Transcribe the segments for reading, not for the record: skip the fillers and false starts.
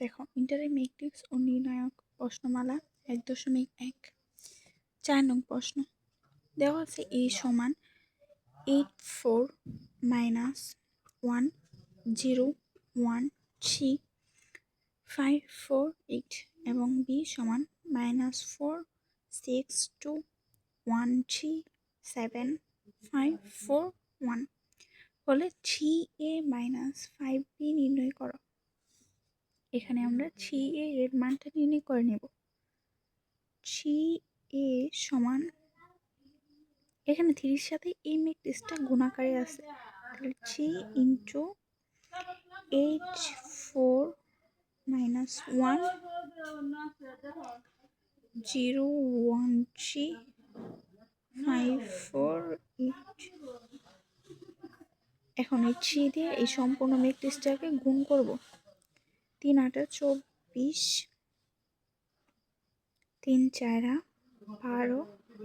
দেখো ইন্টারের ম্যাট্রিক্স ও নির্ণায়ক প্রশ্নমালা ১.১ ৪ নং প্রশ্ন দেওয়া আছে a সমান 84 মাইনাস 1 0 1 3 5 4 8 এবং b সমান -4 6 2 1 3 7 5 4 1 হলে 3a মাইনাস 5b নির্ণয় করো। এখানে আমরা 3a এর মানটা নির্ণয় করে নেব। 3a সমান এখানে 3 এর সাথে এই ম্যাট্রিক্সটা গুণাকারে আছে, তাহলে 3 ইন্টু 8 4 মাইনাস 1 0 1 3 5 4 8। এখন এই 3 দিয়ে এই সম্পূর্ণ ম্যাট্রিক্সটাকে গুণ করব। 3 8 24 3 4 12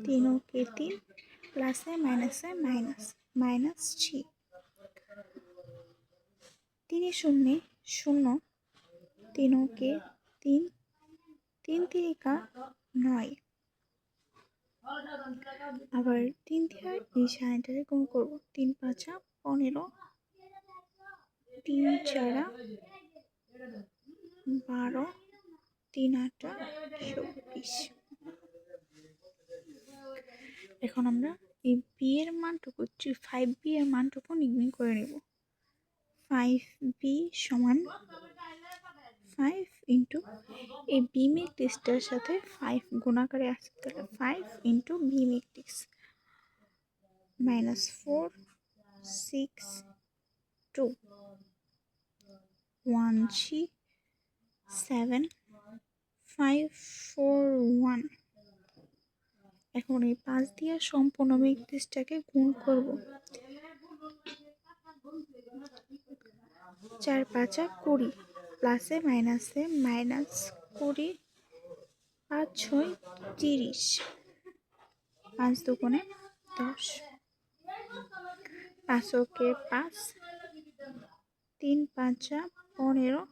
3 কে 3 প্লাসে মাইনাসে মাইনাস মাইনাস 3 3 শূন্য 0 3 কে 3 3 3 9 আবার 3 দিয়ে এই সাইনটাকে গুণ করব। 3 5 15 3 4 12 3 8 24। এখন আমরা এই বি এর মানটুকু 5b এর মানটুকু নির্ণয় করে নেব। 5b সমান 5 ইন্টু এই বি ম্যাট্রিক্সটার সাথে 5 গুণাকারে আছে, তাহলে 5 ইন্টু বি ম্যাট্রিক্স -4 6 2 1 3 7 5 4 1। এখন এই 5 দিয়ে সম্পূর্ণ ম্যাট্রিক্সটাকে গুণ করব। 4 5 20 প্লাসে মাইনাসে মাইনাস 20 5 6 30 5 দুগুণে 10 5 কে 5 3 5 15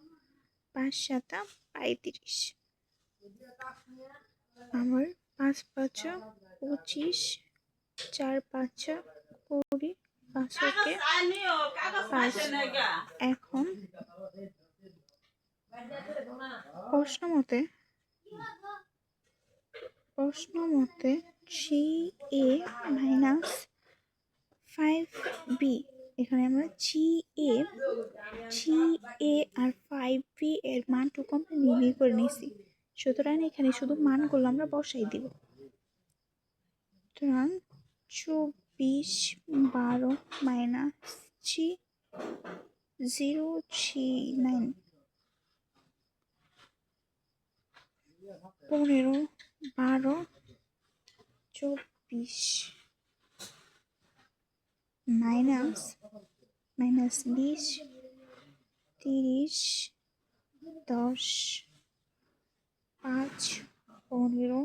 5 7 35 আমার 5 5 25 4 5 20 5 কে 5। এখন প্রশ্ন মতে 3a মাইনাস 5b, এখানে আমরা 3a আর 5b এর মানটুকু আমরা নির্ণয় করে নিয়েছি, সুতরাং এখানে শুধু মানগুলো আমরা বসাই দিব। সুতরাং 24 12 মাইনাস 3 0 3 9 15 12 24 মাইনাস 20 30 10 5 15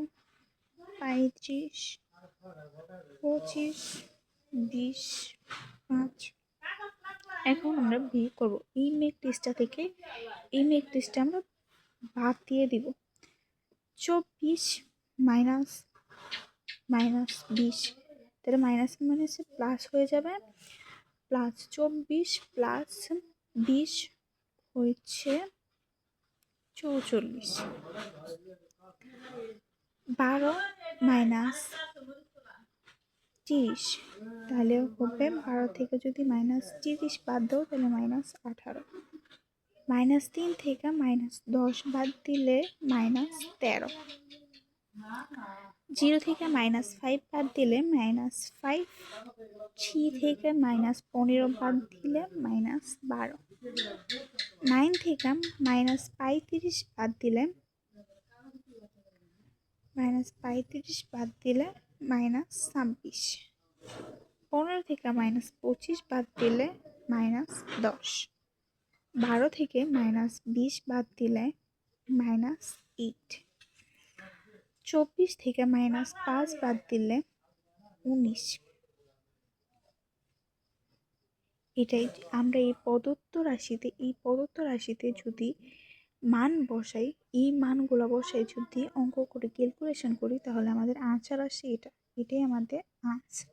35 25 20 5। এখন আমরা বিয়োগ করব। এই ম্যাট্রিক্সটা থেকে এই ম্যাট্রিক্সটা আমরা বাদ দিয়ে দিব। 24 মাইনাস 20, তাহলে মাইনাস মাইনাসে প্লাস হয়ে যাবে, প্লাস 24 প্লাস 20 হচ্ছে 44। 12 মাইনাস 30, তাহলে হবে 12 থেকে যদি মাইনাস 30 বাদ দাও তাহলে -18। -3 থেকে -10 বাদ দিলে -13। 0 থেকে -5 বাদ দিলে -5। 3 থেকে -15 বাদ দিলে -12। 9 থেকে -35 বাদ দিলে -26। 15 থেকে -25 বাদ দিলে -10। 12 থেকে -20 বাদ দিলে -8। 24 থেকে -5 বাদ দিলে 19। এটাই আমরা এই প্রদত্ত রাশিতে যদি মান বসাই, এই মানগুলো বসাই যদি অঙ্ক করে ক্যালকুলেশন করি তাহলে আমাদের আনসার আসে এটা, এটাই আমাদের আনসার।